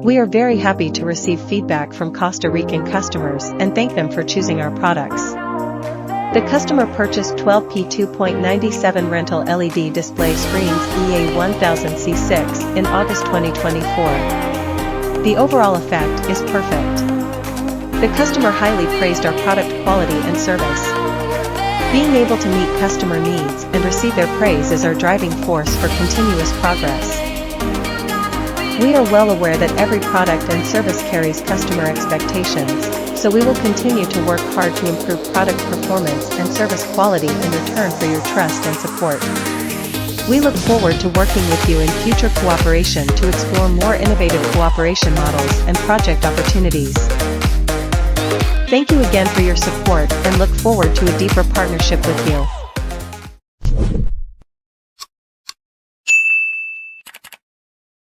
We are very happy to receive feedback from Costa Rican customers and thank them for choosing our products. The customer purchased 12 P2.97 rental LED display screens EA1000C6 in August 2024. The overall effect is perfect. The customer highly praised our product quality and service. Being able to meet customer needs and receive their praise is our driving force for continuous progress. We are well aware that every product and service carries customer expectations, so we will continue to work hard to improve product performance and service quality in return for your trust and support. We look forward to working with you in future cooperation to explore more innovative cooperation models and project opportunities. Thank you again for your support and look forward to a deeper partnership with you.